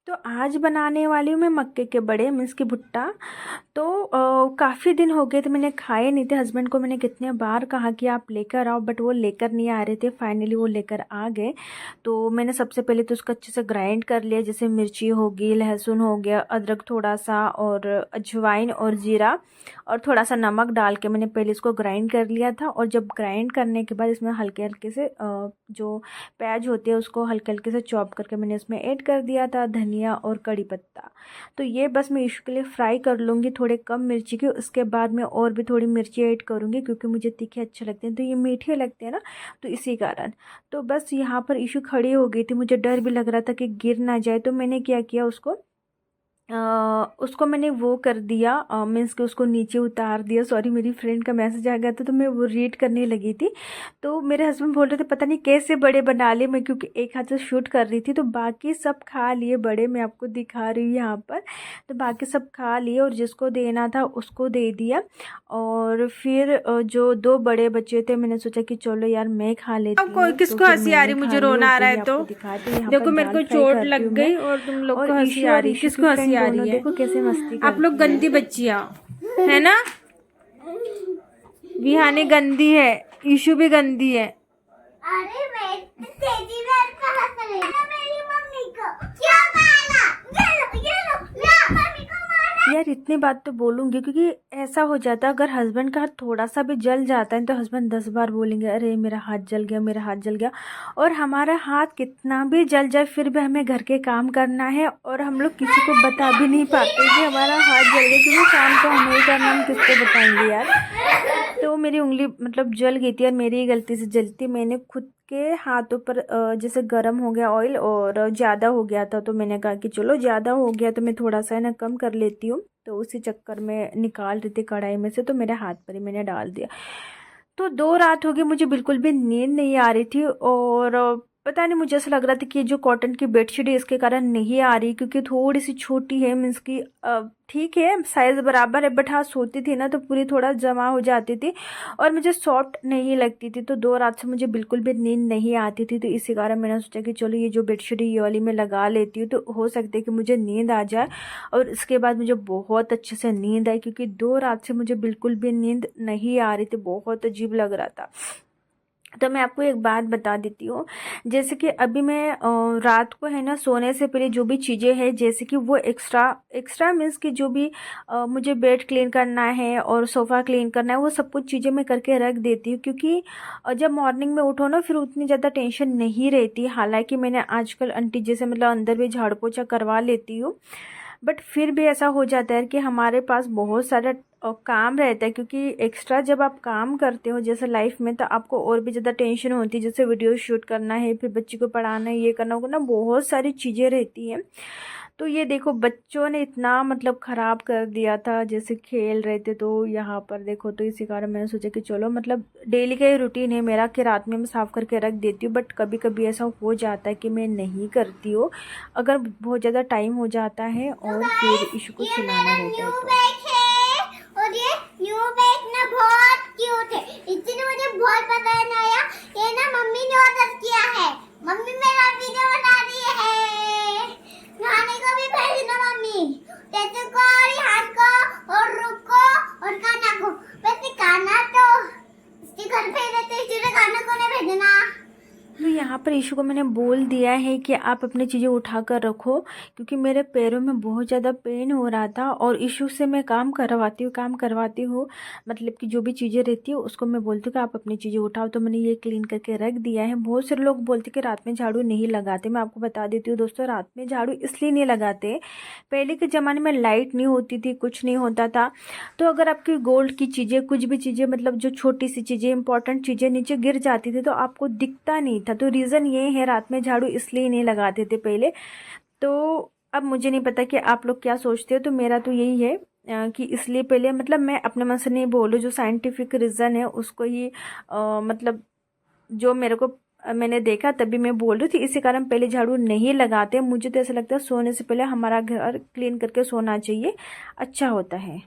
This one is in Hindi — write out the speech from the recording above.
तो आज बनाने वाली हूँ मैं मक्के के बड़े मीन्स की भुट्टा। तो काफ़ी दिन हो गए थे मैंने खाए नहीं थे। हस्बैंड को मैंने कितने बार कहा कि आप लेकर आओ, बट वो लेकर नहीं आ रहे थे। फाइनली वो लेकर आ गए। तो मैंने सबसे पहले तो उसको अच्छे से ग्राइंड कर लिया, जैसे मिर्ची होगी, लहसुन हो गया, अदरक थोड़ा सा, और अजवाइन और जीरा और थोड़ा सा नमक डाल के मैंने पहले इसको ग्राइंड कर लिया था। और जब ग्राइंड करने के बाद इसमें हल्के हल्के से जो प्याज होती है उसको हल्के हल्के से चॉप करके मैंने इसमें ऐड कर दिया था, धनिया और कड़ी पत्ता। तो ये बस मैं इश्यू के लिए फ्राई कर लूँगी थोड़े कम मिर्ची की। उसके बाद मैं और भी थोड़ी मिर्ची ऐड करूँगी क्योंकि मुझे तीखे अच्छे लगते हैं, तो ये मीठे लगते हैं ना, तो इसी कारण। तो बस यहाँ पर इशू खड़ी हो गई थी, मुझे डर भी लग रहा था कि गिर ना जाए। तो मैंने क्या किया, उसको मैंने वो कर दिया, मीन्स कि उसको नीचे उतार दिया। सॉरी, मेरी फ्रेंड का मैसेज आ गया था तो मैं वो रीड करने लगी थी। तो मेरे हस्बैंड बोल रहे थे पता नहीं कैसे बड़े बना लिए मैं, क्योंकि एक हाथ से शूट कर रही थी। तो बाकी सब खा लिए बड़े, मैं आपको दिखा रही हूँ यहाँ पर। तो बाकी सब खा लिए और जिसको देना था उसको दे दिया। और फिर जो दो बड़े बच्चे थे मैंने सोचा कि चलो यार मैं खा लेती कोई हूँ। तो किसको फिर हंसी आ मैंने रही, खा मुझे लिए। रोना आ ऊपर रहा ही है तो आपको दिखाती हूँ, यहाँ पर देखो मेरे दाल को फ्राई चोट कर रही लग हूँ मैं। गई और तुम लोग और को हंसी ईशू आ और रही। ईशू की किसको हंसी फ्रेंड आ रही दोनों है? देखो कैसे मस्ती आप लोग करती हैं। गंदी बच्चियां है ना। विहानी गंदी है, ईशु भी गंदी है। अरे मैं तेजी में कहा करे मेरी मम्मी को क्या मारा, ये लो मम्मी को मारा। यार इतनी बात तो बोलूंगी क्योंकि ऐसा हो जाता है, अगर हस्बैंड का हाथ थोड़ा सा भी जल जाता है तो हस्बैंड 10 बार बोलेंगे अरे मेरा हाथ जल गया, मेरा हाथ जल गया। और हमारा हाथ कितना भी जल जाए फिर भी हमें घर के काम करना है, और हम लोग किसी को बता भी नहीं पाते कि हमारा हाथ जल गया, क्योंकि काम तो हमें ही करना, हम किसको बताएंगे यार। तो मेरी उंगली मतलब जल गई थी और मेरी ही गलती से जलती। मैंने खुद के हाथों पर जैसे गर्म हो गया ऑयल और ज़्यादा हो गया था, तो मैंने कहा कि चलो ज़्यादा हो गया तो मैं थोड़ा सा ना कम कर लेती हूँ। तो उसी चक्कर में निकाल रही थी कढ़ाई में से, तो मेरे हाथ पर ही मैंने डाल दिया। तो 2 रात हो गई मुझे बिल्कुल भी नींद नहीं आ रही थी। और पता नहीं, मुझे ऐसा लग रहा था कि ये जो कॉटन की बेडशीट है इसके कारण नहीं आ रही, क्योंकि थोड़ी सी छोटी है, मीन्स की ठीक है साइज़ बराबर है, बट हाँ सोती थी ना तो पूरी थोड़ा जमा हो जाती थी और मुझे सॉफ्ट नहीं लगती थी। तो 2 रात से मुझे बिल्कुल भी नींद नहीं आती थी, तो इसी कारण मैंने सोचा कि चलो ये जो बेडशीट है ये वाली मैं लगा लेती हूँ, तो हो सकता है कि मुझे नींद आ जाए। और इसके बाद मुझे बहुत अच्छे से नींद आई, क्योंकि 2 रात से मुझे बिल्कुल भी नींद नहीं आ रही थी, बहुत अजीब लग रहा था। तो मैं आपको एक बात बता देती हूँ, जैसे कि अभी मैं रात को है ना सोने से पहले जो भी चीज़ें हैं, जैसे कि वो एक्स्ट्रा एक्स्ट्रा मीन्स कि जो भी मुझे बेड क्लीन करना है और सोफ़ा क्लीन करना है, वो सब कुछ चीज़ें मैं करके रख देती हूँ, क्योंकि जब मॉर्निंग में उठो ना फिर उतनी ज़्यादा टेंशन नहीं रहती। हालांकि मैंने आजकल आंटी जैसे मतलब अंदर भी झाड़ू पोछा करवा लेती हूँ, बट फिर भी ऐसा हो जाता है कि हमारे पास बहुत सारा काम रहता है, क्योंकि एक्स्ट्रा जब आप काम करते हो जैसे लाइफ में, तो आपको और भी ज़्यादा टेंशन होती है, जैसे वीडियो शूट करना है, फिर बच्ची को पढ़ाना है, ये करना होगा ना, बहुत सारी चीज़ें रहती हैं। तो ये देखो बच्चों ने इतना मतलब ख़राब कर दिया था, जैसे खेल रहे थे तो यहाँ पर देखो। तो इसी कारण मैंने सोचा कि चलो मतलब डेली का ही रूटीन है मेरा कि रात में मैं साफ़ करके रख देती हूँ, बट कभी कभी ऐसा हो जाता है कि मैं नहीं करती हूँ, अगर बहुत ज़्यादा टाइम हो जाता है और फिर इशू को ये सुलाना मेरा रहता है न्यू तो। बैग है और ये न्यू बैग ना बहुत क्यूट है, इसलिए मुझे बहुत पसंद आया। ये ना मम्मी ने ऑर्डर किया है, मम्मी मेरा वीडियो बना रही है। नहाने को भी भेजना मम्मी, जैसे को और हाथ को और रुक को और काना को। वैसे काना तो इसके घर पे रहते, इसलिए काना को नहीं भेजना। तो यहाँ पर इशू को मैंने बोल दिया है कि आप अपनी चीज़ें उठा कर रखो, क्योंकि मेरे पैरों में बहुत ज़्यादा पेन हो रहा था। और इशू से मैं काम करवाती हूँ, मतलब कि जो भी चीज़ें रहती है उसको मैं बोलती हूँ कि आप अपनी चीज़ें उठाओ। तो मैंने ये क्लीन करके रख दिया है। बहुत सारे लोग बोलते कि रात में झाड़ू नहीं लगाते, मैं आपको बता देती हूँ दोस्तों, रात में झाड़ू इसलिए नहीं लगाते, पहले के ज़माने में लाइट नहीं होती थी, कुछ नहीं होता था। तो अगर आपकी गोल्ड की चीज़ें, कुछ भी चीज़ें, मतलब जो छोटी सी चीज़ें, इंपॉर्टेंट चीज़ें नीचे गिर जाती थी तो आपको दिखता नहीं था। तो रीज़न ये है रात में झाड़ू इसलिए नहीं लगाते थे पहले। तो अब मुझे नहीं पता कि आप लोग क्या सोचते हो, तो मेरा तो यही है कि इसलिए पहले, मतलब मैं अपने मन से नहीं बोलूँ, जो साइंटिफिक रीज़न है उसको ही मतलब जो मेरे को मैंने देखा तभी मैं बोल रही थी। इसी कारण पहले झाड़ू नहीं लगाते। मुझे तो ऐसा लगता है सोने से पहले हमारा घर क्लीन करके सोना चाहिए, अच्छा होता है।